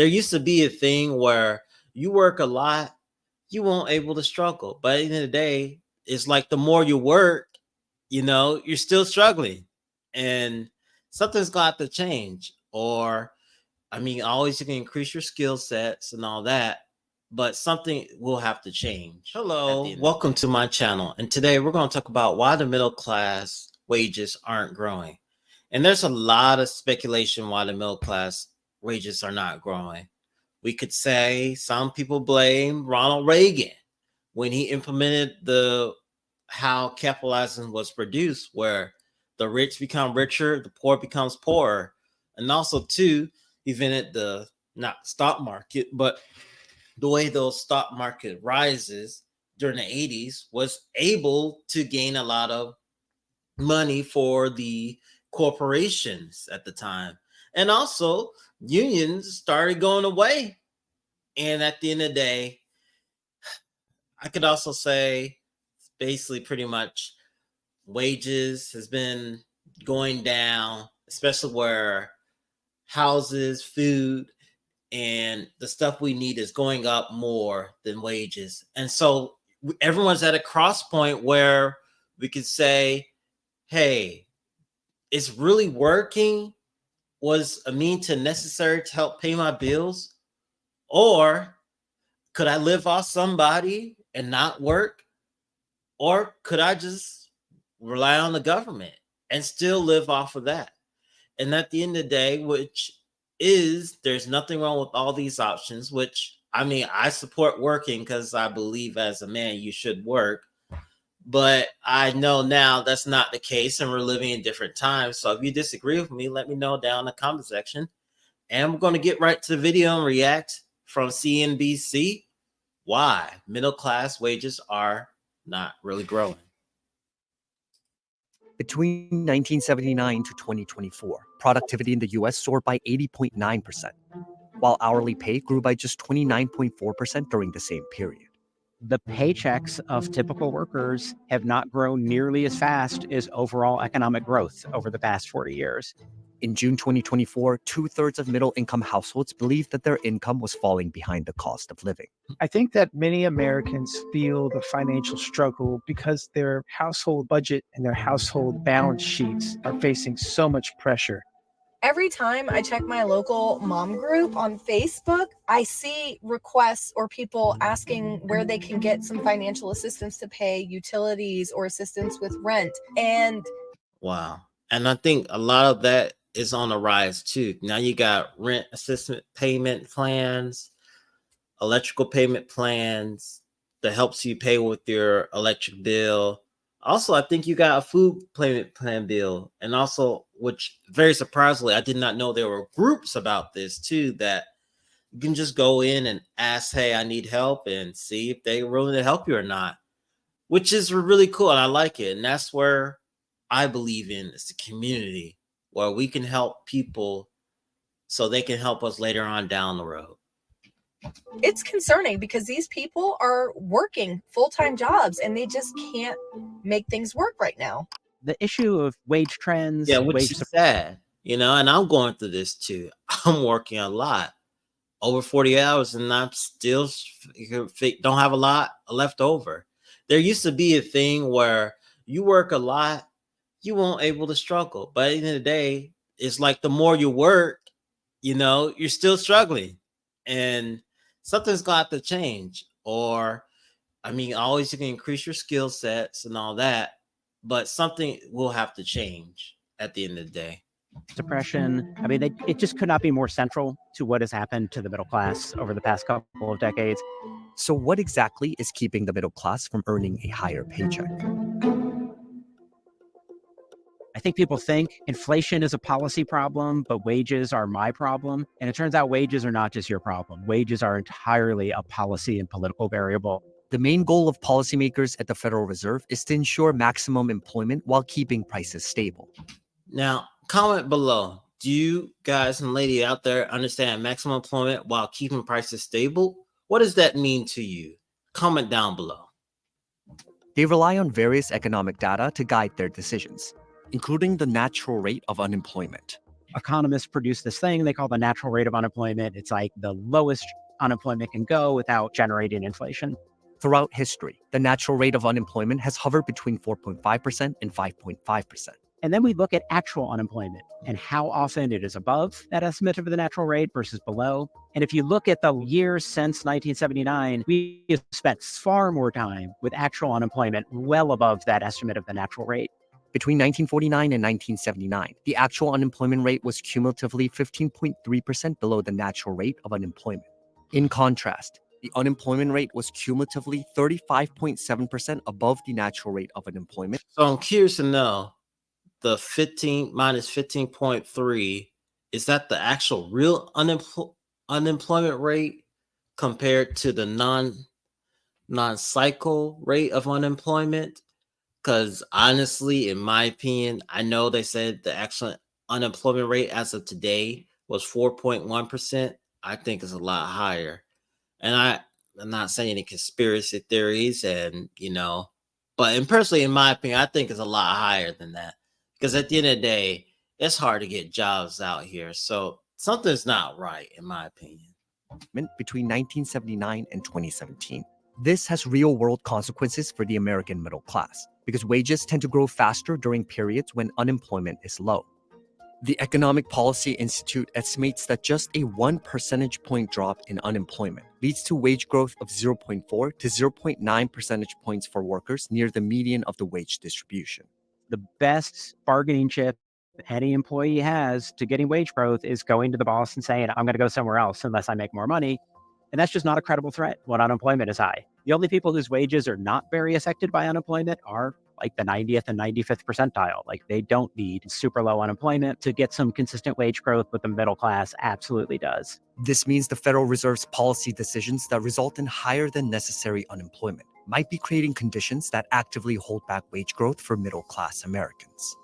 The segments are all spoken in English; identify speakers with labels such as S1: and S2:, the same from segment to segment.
S1: There used to be a thing where you work a lot, you won't able to struggle. But at the end of the day, it's like the more you work, you're still struggling. And something's got to change. Or always you can increase your skill sets and all that, but something will have to change. Hello, welcome to my channel. And today we're going to talk about why the middle class wages aren't growing. And there's a lot of speculation why the middle class wages are not growing. We could say some people blame Ronald Reagan when he implemented how capitalism was produced, where the rich become richer, the poor becomes poorer. And also too, he invented the not stock market, but the way those stock market rises during the 80s was able to gain a lot of money for the corporations at the time. And also unions started going away. And at the end of the day, I could also say basically pretty much wages has been going down, especially where houses, food, and the stuff we need is going up more than wages. And so everyone's at a cross point where we could say, hey, it's really working? Was a mean to necessary to help pay my bills? Or could I live off somebody and not work? Or could I just rely on the government and still live off of that? And at the end of the day, there's nothing wrong with all these options, I support working because I believe as a man, you should work. But I know now that's not the case and we're living in different times. So if you disagree with me, let me know down in the comment section. And we're going to get right to the video and react from CNBC why middle class wages are not really growing.
S2: Between 1979 to 2024, productivity in the US soared by 80.9%, while hourly pay grew by just 29.4% during the same period.
S3: The paychecks of typical workers have not grown nearly as fast as overall economic growth over the past 40 years.
S2: In June 2024, 2/3 of middle-income households believed that their income was falling behind the cost of living.
S4: I think that many Americans feel the financial struggle because their household budget and their household balance sheets are facing so much pressure.
S5: Every time I check my local mom group on Facebook, I see requests or people asking where they can get some financial assistance to pay utilities or assistance with rent. And
S1: wow. And I think a lot of that is on the rise too. Now you got rent assistance payment plans, electrical payment plans that helps you pay with your electric bill. Also, I think you got a food payment plan bill. And also, which very surprisingly, I did not know there were groups about this too, that you can just go in and ask, hey, I need help, and see if they're willing to help you or not, which is really cool. And I like it. And that's where I believe in, is the community where we can help people so they can help us later on down the road.
S5: It's concerning because these people are working full-time jobs and they just can't make things work right now.
S3: The issue of wage trends,
S1: which is sad, and I'm going through this too. I'm working a lot, over 40 hours, and I'm still don't have a lot left over. There used to be a thing where you work a lot, you won't able to struggle. But at the end of the day, it's like the more you work, you're still struggling. And something's got to change. Or, always you can increase your skill sets and all that, but something will have to change at the end of the day.
S3: Depression. It just could not be more central to what has happened to the middle class over the past couple of decades.
S2: So what exactly is keeping the middle class from earning a higher paycheck?
S3: I think people think inflation is a policy problem, but wages are my problem. And it turns out wages are not just your problem. Wages are entirely a policy and political variable.
S2: The main goal of policymakers at the Federal Reserve is to ensure maximum employment while keeping prices stable.
S1: Now, comment below. Do you guys and lady out there understand maximum employment while keeping prices stable? What does that mean to you? Comment down below.
S2: They rely on various economic data to guide their decisions, including the natural rate of unemployment.
S3: Economists produce this thing they call the natural rate of unemployment. It's like the lowest unemployment can go without generating inflation.
S2: Throughout history, the natural rate of unemployment has hovered between 4.5% and 5.5%.
S3: And then we look at actual unemployment and how often it is above that estimate of the natural rate versus below. And if you look at the years since 1979, we have spent far more time with actual unemployment well above that estimate of the natural rate.
S2: Between 1949 and 1979, the actual unemployment rate was cumulatively 15.3% below the natural rate of unemployment. In contrast, the unemployment rate was cumulatively 35.7% above the natural rate of unemployment.
S1: So I'm curious to know, the 15 minus 15.3, is that the actual real unemployment rate compared to the non-cycle rate of unemployment? Because honestly, in my opinion, I know they said the actual unemployment rate as of today was 4.1%. I think it's a lot higher. And I'm not saying any conspiracy theories, but personally, in my opinion, I think it's a lot higher than that. Because at the end of the day, it's hard to get jobs out here. So something's not right, in my opinion.
S2: Between 1979 and 2017. This has real-world consequences for the American middle class, because wages tend to grow faster during periods when unemployment is low. The Economic Policy Institute estimates that just a 1 percentage point drop in unemployment leads to wage growth of 0.4 to 0.9 percentage points for workers near the median of the wage distribution.
S3: The best bargaining chip any employee has to getting wage growth is going to the boss and saying, I'm going to go somewhere else unless I make more money. And that's just not a credible threat when unemployment is high. The only people whose wages are not very affected by unemployment are like the 90th and 95th percentile. Like they don't need super low unemployment to get some consistent wage growth, but the middle class absolutely does.
S2: This means the Federal Reserve's policy decisions that result in higher than necessary unemployment might be creating conditions that actively hold back wage growth for middle-class Americans.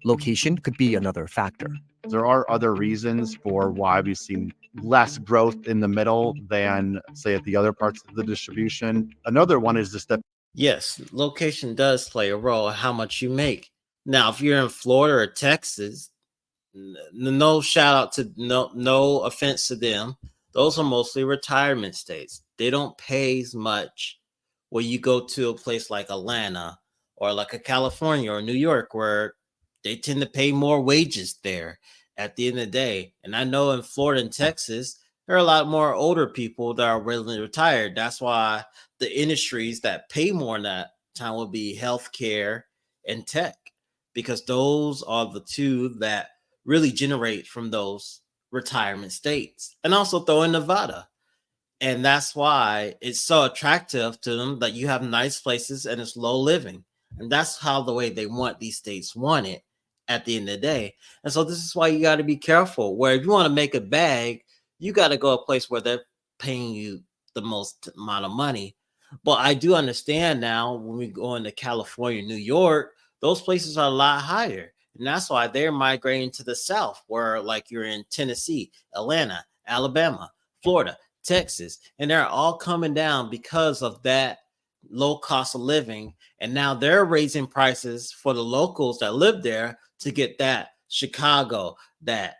S2: Location could be another factor.
S6: There are other reasons for why we've seen less growth in the middle than, say, at the other parts of the distribution. Another one is just that.
S1: Yes, location does play a role in how much you make. Now, if you're in Florida or Texas, no shout out to no offense to them. Those are mostly retirement states. They don't pay as much when you go to a place like Atlanta or like a California or New York, where they tend to pay more wages there at the end of the day. And I know in Florida and Texas, there are a lot more older people that are readily retired. That's why the industries that pay more in that time would be healthcare and tech, because those are the two that really generate from those retirement states. And also throw in Nevada. And that's why it's so attractive to them that you have nice places and it's low living. And that's how the way they want these states want it at the end of the day. And so this is why you got to be careful, where if you want to make a bag, you got to go a place where they're paying you the most amount of money. But I do understand now when we go into California, New York, those places are a lot higher. And that's why they're migrating to the South, where like you're in Tennessee, Atlanta, Alabama, Florida, Texas, and they're all coming down because of that low cost of living. And now they're raising prices for the locals that live there to get that Chicago, that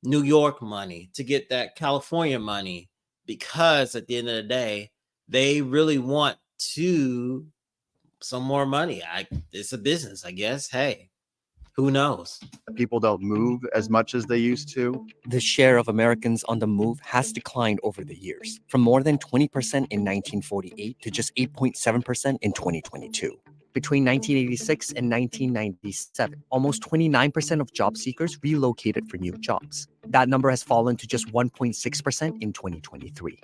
S1: New York money, to get that California money, because at the end of the day, they really want to some more money. It's a business, I guess. Hey, who knows?
S6: People don't move as much as they used to.
S2: The share of Americans on the move has declined over the years, from more than 20% in 1948 to just 8.7% in 2022. Between 1986 and 1997, almost 29% of job seekers relocated for new jobs. That number has fallen to just 1.6% in 2023.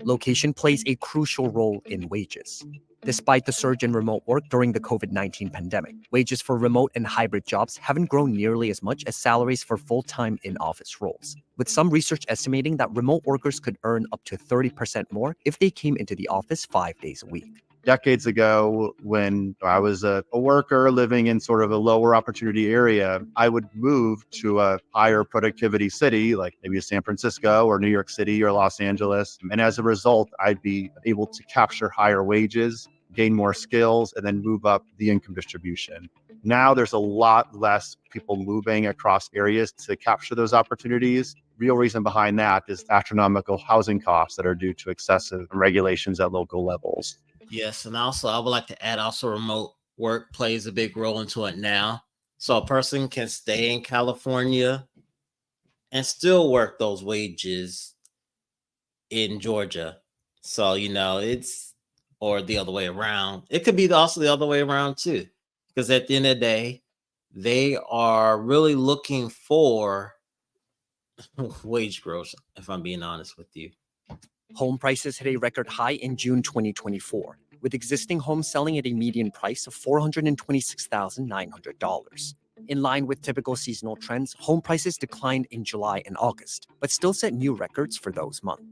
S2: Location plays a crucial role in wages. Despite the surge in remote work during the COVID-19 pandemic, wages for remote and hybrid jobs haven't grown nearly as much as salaries for full-time in-office roles, with some research estimating that remote workers could earn up to 30% more if they came into the office 5 days a week.
S6: Decades ago, when I was a worker living in sort of a lower opportunity area, I would move to a higher productivity city, like maybe San Francisco or New York City or Los Angeles. And as a result, I'd be able to capture higher wages, gain more skills, and then move up the income distribution. Now there's a lot less people moving across areas to capture those opportunities. Real reason behind that is astronomical housing costs that are due to excessive regulations at local levels.
S1: Yes, and also I would like to add also remote work plays a big role into it now. So a person can stay in California and still work those wages in Georgia. So, it's or the other way around. It could be also the other way around too. Because at the end of the day, they are really looking for wage growth, if I'm being honest with you.
S2: Home prices hit a record high in June 2024, with existing homes selling at a median price of $426,900. In line with typical seasonal trends, home prices declined in July and August, but still set new records for those months.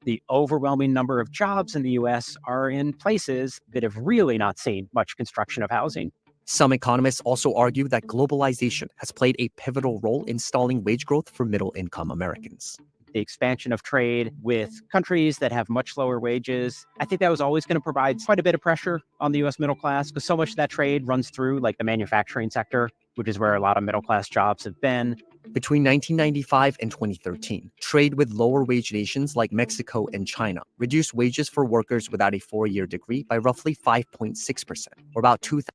S3: The overwhelming number of jobs in the US are in places that have really not seen much construction of housing.
S2: Some economists also argue that globalization has played a pivotal role in stalling wage growth for middle-income Americans.
S3: The expansion of trade with countries that have much lower wages, I think that was always going to provide quite a bit of pressure on the US middle class, because so much of that trade runs through like the manufacturing sector, which is where a lot of middle class jobs have been.
S2: Between 1995 and 2013, trade with lower wage nations like Mexico and China reduced wages for workers without a 4-year degree by roughly 5.6%, or about 2,000.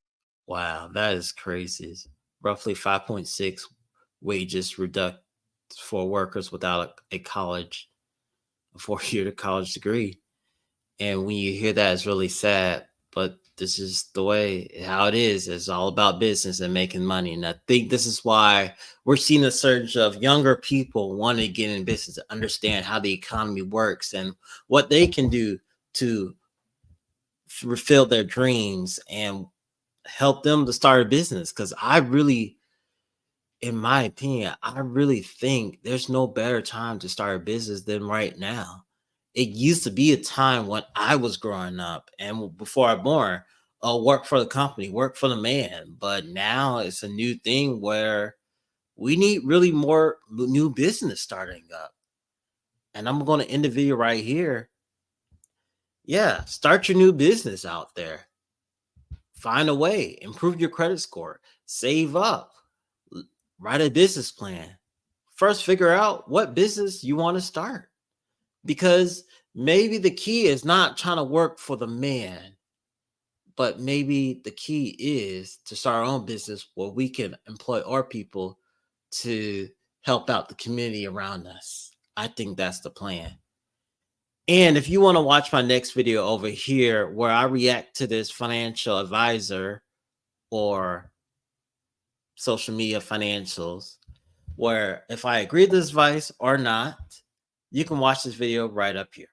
S1: Wow, that is crazy. Roughly 5.6 wages reduct for workers without a 4-year college degree. And when you hear that, it's really sad. But this is the way how it is. It's all about business and making money. And I think this is why we're seeing a surge of younger people wanting to get in business, to understand how the economy works and what they can do to fulfill their dreams and help them to start a business. Because in my opinion, I really think there's no better time to start a business than right now. It used to be a time when I was growing up and before I was born, work for the company, work for the man. But now it's a new thing where we need really more new business starting up. And I'm going to end the video right here. Yeah, start your new business out there. Find a way, improve your credit score, save up, write a business plan. First, figure out what business you want to start, because maybe the key is not trying to work for the man, but maybe the key is to start our own business where we can employ our people to help out the community around us. I think that's the plan. And if you want to watch my next video over here where I react to this financial advisor or social media financials, where if I agree with this advice or not, you can watch this video right up here.